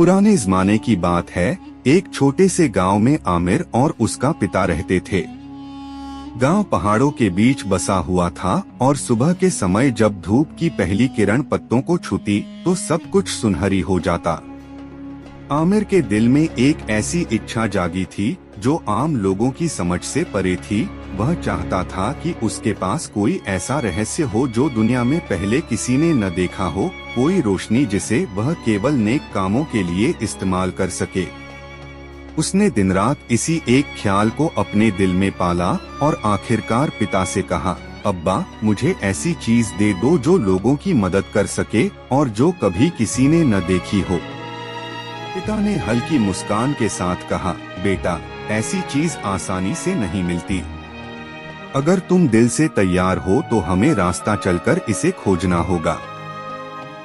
पुराने जमाने की बात है। एक छोटे से गांव में आमिर और उसका पिता रहते थे। गांव पहाड़ों के बीच बसा हुआ था और सुबह के समय जब धूप की पहली किरण पत्तों को छूती तो सब कुछ सुनहरी हो जाता। आमिर के दिल में एक ऐसी इच्छा जागी थी जो आम लोगों की समझ से परे थी। वह चाहता था कि उसके पास कोई ऐसा रहस्य हो जो दुनिया में पहले किसी ने न देखा हो, कोई रोशनी जिसे वह केवल नेक कामों के लिए इस्तेमाल कर सके। उसने दिन रात इसी एक ख्याल को अपने दिल में पाला और आखिरकार पिता से कहा, अब्बा, मुझे ऐसी चीज दे दो जो लोगों की मदद कर सके और जो कभी किसी ने न देखी हो। पिता ने हल्की मुस्कान के साथ कहा, बेटा, ऐसी चीज आसानी से नहीं मिलती। अगर तुम दिल से तैयार हो तो हमें रास्ता चलकर इसे खोजना होगा।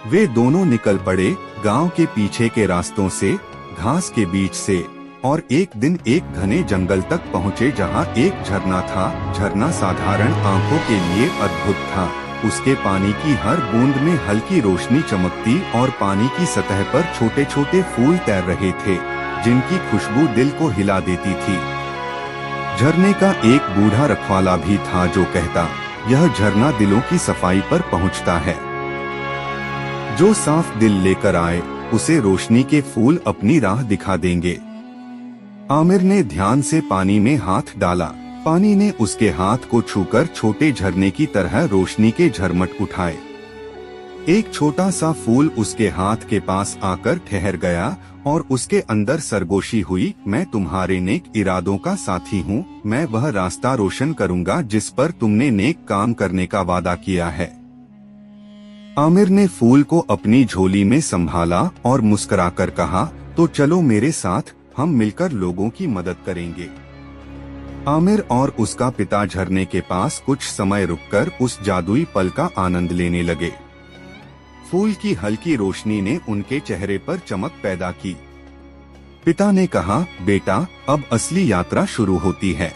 वे दोनों निकल पड़े, गांव के पीछे के रास्तों से, घास के बीच से, और एक दिन एक घने जंगल तक पहुँचे जहाँ एक झरना था। झरना साधारण आंखों के लिए अद्भुत था। उसके पानी की हर बूंद में हल्की रोशनी चमकती और पानी की सतह पर छोटे छोटे फूल तैर रहे थे जिनकी खुशबू दिल को हिला देती थी। झरने का एक बूढ़ा रखवाला भी था जो कहता, यह झरना दिलों की सफाई पर पहुंचता है। जो साफ दिल लेकर आए उसे रोशनी के फूल अपनी राह दिखा देंगे। आमिर ने ध्यान से पानी में हाथ डाला। पानी ने उसके हाथ को छूकर छोटे झरने की तरह रोशनी के झरमट उठाए। एक छोटा सा फूल उसके हाथ के पास आकर ठहर गया और उसके अंदर सरगोशी हुई, मैं तुम्हारे नेक इरादों का साथी हूँ। मैं वह रास्ता रोशन करूँगा जिस पर तुमने नेक काम करने का वादा किया है। आमिर ने फूल को अपनी झोली में संभाला और मुस्कुराकर कहा, तो चलो मेरे साथ, हम मिलकर लोगों की मदद करेंगे। आमिर और उसका पिता झरने के पास कुछ समय रुककर उस जादुई पल का आनंद लेने लगे। फूल की हल्की रोशनी ने उनके चेहरे पर चमक पैदा की। पिता ने कहा, बेटा, अब असली यात्रा शुरू होती है।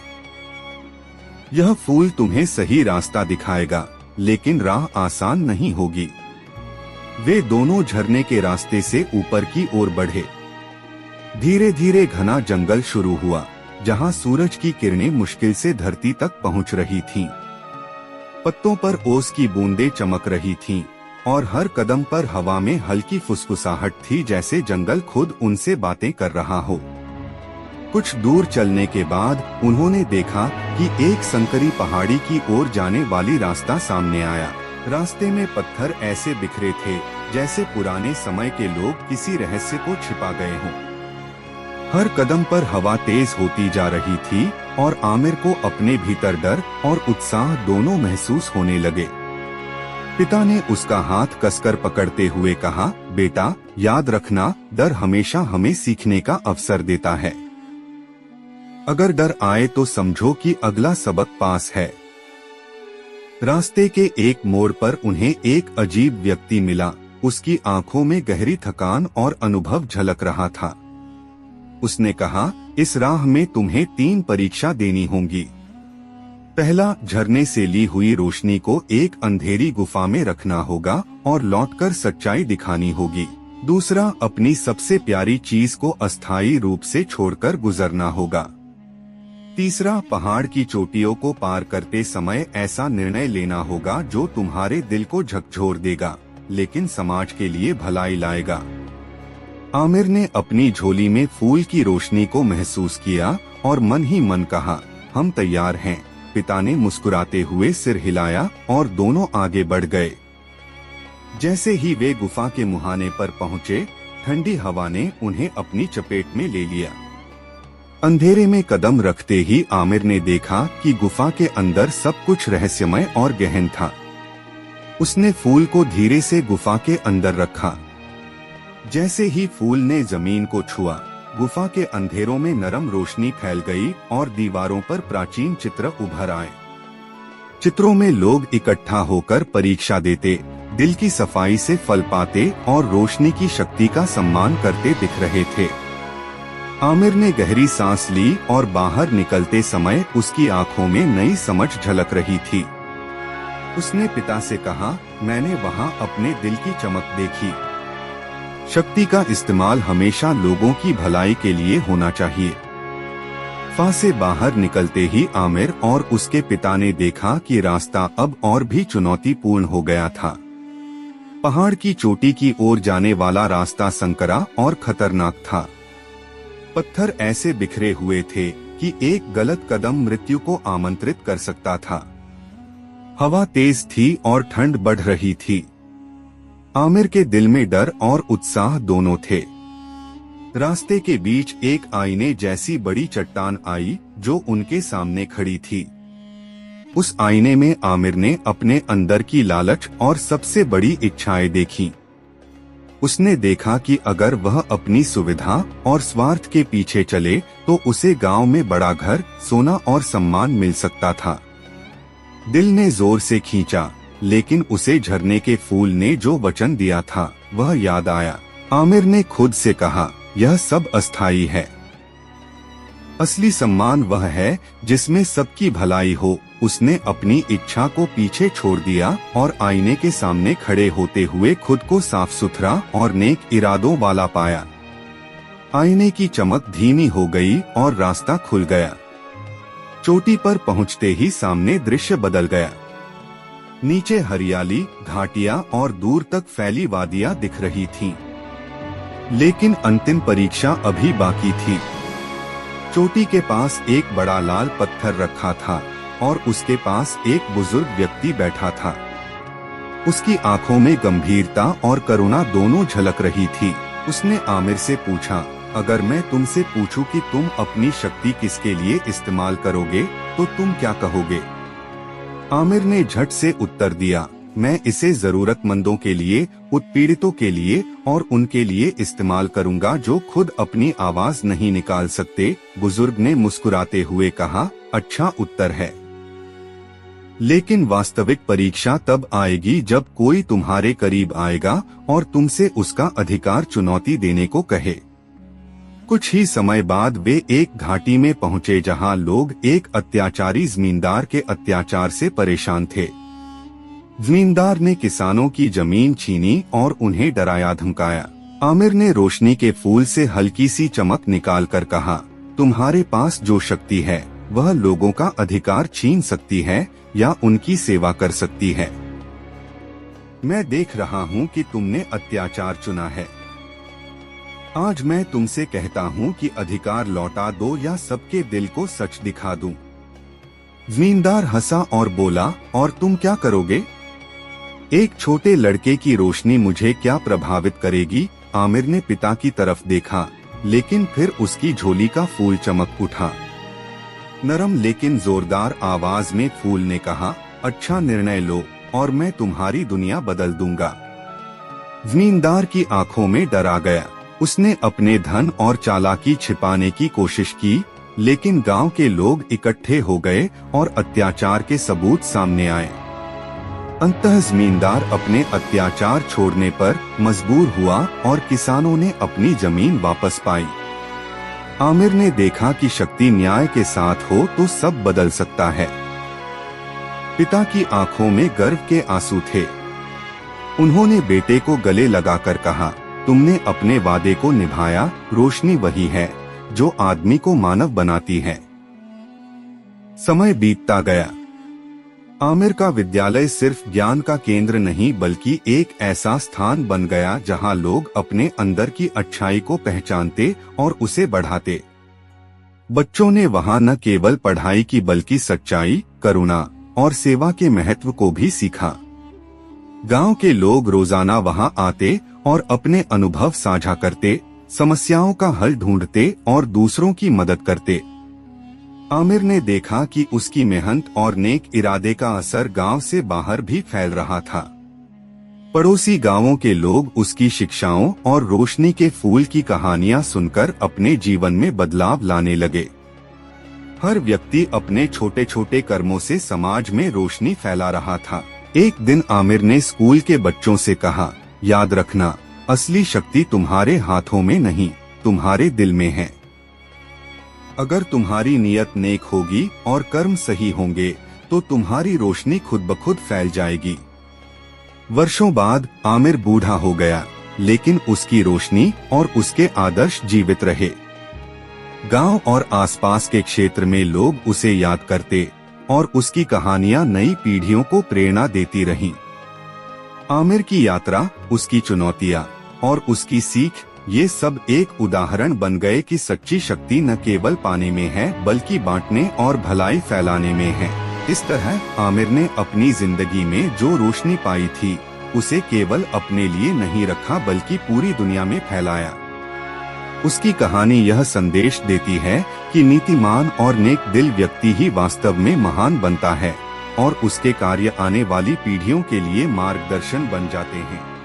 यह फूल तुम्हें सही रास्ता दिखाएगा, लेकिन राह आसान नहीं होगी। वे दोनों झरने के रास्ते से ऊपर की ओर बढ़े। धीरे धीरे घना जंगल शुरू हुआ जहां सूरज की किरणें मुश्किल से धरती तक पहुंच रही थीं। पत्तों पर ओस की बूंदें चमक रही थीं और हर कदम पर हवा में हल्की फुसफुसाहट थी, जैसे जंगल खुद उनसे बातें कर रहा हो। कुछ दूर चलने के बाद उन्होंने देखा कि एक संकरी पहाड़ी की ओर जाने वाली रास्ता सामने आया। रास्ते में पत्थर ऐसे बिखरे थे जैसे पुराने समय के लोग किसी रहस्य को छिपा गए हों। हर कदम पर हवा तेज होती जा रही थी और आमिर को अपने भीतर डर और उत्साह दोनों महसूस होने लगे। पिता ने उसका हाथ कसकर पकड़ते हुए कहा, बेटा, याद रखना, डर हमेशा हमें सीखने का अवसर देता है। अगर डर आए तो समझो कि अगला सबक पास है। रास्ते के एक मोड़ पर उन्हें एक अजीब व्यक्ति मिला। उसकी आंखों में गहरी थकान और अनुभव झलक रहा था। उसने कहा, इस राह में तुम्हें 3 परीक्षा देनी होंगी। पहला, झरने से ली हुई रोशनी को एक अंधेरी गुफा में रखना होगा और लौटकर सच्चाई दिखानी होगी। दूसरा, अपनी सबसे प्यारी चीज को अस्थायी रूप से छोड़कर गुजरना होगा। तीसरा, पहाड़ की चोटियों को पार करते समय ऐसा निर्णय लेना होगा जो तुम्हारे दिल को झकझोर देगा, लेकिन समाज के लिए भलाई लाएगा। आमिर ने अपनी झोली में फूल की रोशनी को महसूस किया और मन ही मन कहा, हम तैयार हैं। पिता ने मुस्कुराते हुए सिर हिलाया और दोनों आगे बढ़ गए। जैसे ही वे गुफा के मुहाने पर पहुंचे, ठंडी हवा ने उन्हें अपनी चपेट में ले लिया। अंधेरे में कदम रखते ही आमिर ने देखा कि गुफा के अंदर सब कुछ रहस्यमय और गहन था। उसने फूल को धीरे से गुफा के अंदर रखा। जैसे ही फूल ने जमीन को छुआ, गुफा के अंधेरों में नरम रोशनी फैल गई और दीवारों पर प्राचीन चित्र उभर आए। चित्रों में लोग इकट्ठा होकर परीक्षा देते, दिल की सफाई से फल पाते और रोशनी की शक्ति का सम्मान करते दिख रहे थे। आमिर ने गहरी सांस ली और बाहर निकलते समय उसकी आंखों में नई समझ झलक रही थी। उसने पिता से कहा, मैंने वहां अपने दिल की चमक देखी। शक्ति का इस्तेमाल हमेशा लोगों की भलाई के लिए होना चाहिए। फा से बाहर निकलते ही आमिर और उसके पिता ने देखा कि रास्ता अब और भी चुनौतीपूर्ण हो गया था। पहाड़ की चोटी की ओर जाने वाला रास्ता संकरा और खतरनाक था। पत्थर ऐसे बिखरे हुए थे कि एक गलत कदम मृत्यु को आमंत्रित कर सकता था। हवा तेज थी और ठंड बढ़ रही थी। आमिर के दिल में डर और उत्साह दोनों थे। रास्ते के बीच एक आईने जैसी बड़ी चट्टान आई जो उनके सामने खड़ी थी। उस आईने में आमिर ने अपने अंदर की लालच और सबसे बड़ी इच्छाएं देखी। उसने देखा कि अगर वह अपनी सुविधा और स्वार्थ के पीछे चले तो उसे गांव में बड़ा घर, सोना और सम्मान मिल सकता था। दिल ने जोर से खींचा, लेकिन उसे झरने के फूल ने जो वचन दिया था वह याद आया। आमिर ने खुद से कहा, यह सब अस्थायी है। असली सम्मान वह है जिसमें सबकी भलाई हो। उसने अपनी इच्छा को पीछे छोड़ दिया और आईने के सामने खड़े होते हुए खुद को साफ सुथरा और नेक इरादों वाला पाया। आईने की चमक धीमी हो गई और रास्ता खुल गया। चोटी पर पहुंचते ही सामने दृश्य बदल गया। नीचे हरियाली, घाटियां और दूर तक फैली वादियां दिख रही थीं। लेकिन अंतिम परीक्षा अभी बाकी थी। चोटी के पास एक बड़ा लाल पत्थर रखा था और उसके पास एक बुजुर्ग व्यक्ति बैठा था। उसकी आंखों में गंभीरता और करुणा दोनों झलक रही थी। उसने आमिर से पूछा, अगर मैं तुमसे पूछूं कि तुम अपनी शक्ति किसके लिए इस्तेमाल करोगे तो तुम क्या कहोगे? आमिर ने झट से उत्तर दिया, मैं इसे जरूरतमंदों के लिए, उत्पीड़ितों के लिए और उनके लिए इस्तेमाल करूंगा जो खुद अपनी आवाज नहीं निकाल सकते। बुजुर्ग ने मुस्कुराते हुए कहा, अच्छा उत्तर है, लेकिन वास्तविक परीक्षा तब आएगी जब कोई तुम्हारे करीब आएगा और तुमसे उसका अधिकार चुनौती देने को कहे। कुछ ही समय बाद वे एक घाटी में पहुंचे जहां लोग एक अत्याचारी जमींदार के अत्याचार से परेशान थे। जमींदार ने किसानों की जमीन छीनी और उन्हें डराया धमकाया। आमिर ने रोशनी के फूल से हल्की सी चमक निकालकर कहा, तुम्हारे पास जो शक्ति है वह लोगों का अधिकार छीन सकती है या उनकी सेवा कर सकती है। मैं देख रहा हूं कि तुमने अत्याचार चुना है। आज मैं तुमसे कहता हूं कि अधिकार लौटा दो या सबके दिल को सच दिखा दूं। जमींदार हंसा और बोला, और तुम क्या करोगे? एक छोटे लड़के की रोशनी मुझे क्या प्रभावित करेगी? आमिर ने पिता की तरफ देखा, लेकिन फिर उसकी झोली का फूल चमक उठा। नरम लेकिन जोरदार आवाज में फूल ने कहा, अच्छा निर्णय लो और मैं तुम्हारी दुनिया बदल दूंगा। जमींदार की आंखों में डर आ गया। उसने अपने धन और चालाकी छिपाने की कोशिश की, लेकिन गांव के लोग इकट्ठे हो गए और अत्याचार के सबूत सामने आए। अंततः जमींदार अपने अत्याचार छोड़ने पर मजबूर हुआ और किसानों ने अपनी जमीन वापस पाई। आमिर ने देखा कि शक्ति न्याय के साथ हो तो सब बदल सकता है। पिता की आंखों में गर्व के आंसू थे। उन्होंने बेटे को गले लगाकर कहा, तुमने अपने वादे को निभाया। रोशनी वही है जो आदमी को मानव बनाती है। समय बीतता गया। आमिर का विद्यालय सिर्फ ज्ञान का केंद्र नहीं बल्कि एक ऐसा स्थान बन गया जहां लोग अपने अंदर की अच्छाई को पहचानते और उसे बढ़ाते। बच्चों ने वहां न केवल पढ़ाई की बल्कि सच्चाई, करुणा और सेवा के महत्व को भी सीखा। गांव के लोग रोजाना वहां आते और अपने अनुभव साझा करते, समस्याओं का हल ढूंढते और दूसरों की मदद करते। आमिर ने देखा कि उसकी मेहनत और नेक इरादे का असर गांव से बाहर भी फैल रहा था। पड़ोसी गांवों के लोग उसकी शिक्षाओं और रोशनी के फूल की कहानियां सुनकर अपने जीवन में बदलाव लाने लगे। हर व्यक्ति अपने छोटे छोटे कर्मों से समाज में रोशनी फैला रहा था। एक दिन आमिर ने स्कूल के बच्चों से कहा, याद रखना, असली शक्ति तुम्हारे हाथों में नहीं, तुम्हारे दिल में है। अगर तुम्हारी नीयत नेक होगी और कर्म सही होंगे तो तुम्हारी रोशनी खुद ब खुद फैल जाएगी। वर्षों बाद आमिर बूढ़ा हो गया, लेकिन उसकी रोशनी और उसके आदर्श जीवित रहे। गांव और आसपास के क्षेत्र में लोग उसे याद करते और उसकी कहानियां नई पीढ़ियों को प्रेरणा देती रहीं। आमिर की यात्रा, उसकी चुनौतियां और उसकी सीख, ये सब एक उदाहरण बन गए कि सच्ची शक्ति न केवल पाने में है बल्कि बांटने और भलाई फैलाने में है। इस तरह आमिर ने अपनी जिंदगी में जो रोशनी पाई थी उसे केवल अपने लिए नहीं रखा बल्कि पूरी दुनिया में फैलाया। उसकी कहानी यह संदेश देती है कि नीतिमान और नेक दिल व्यक्ति ही वास्तव में महान बनता है और उसके कार्य आने वाली पीढ़ियों के लिए मार्गदर्शन बन जाते हैं।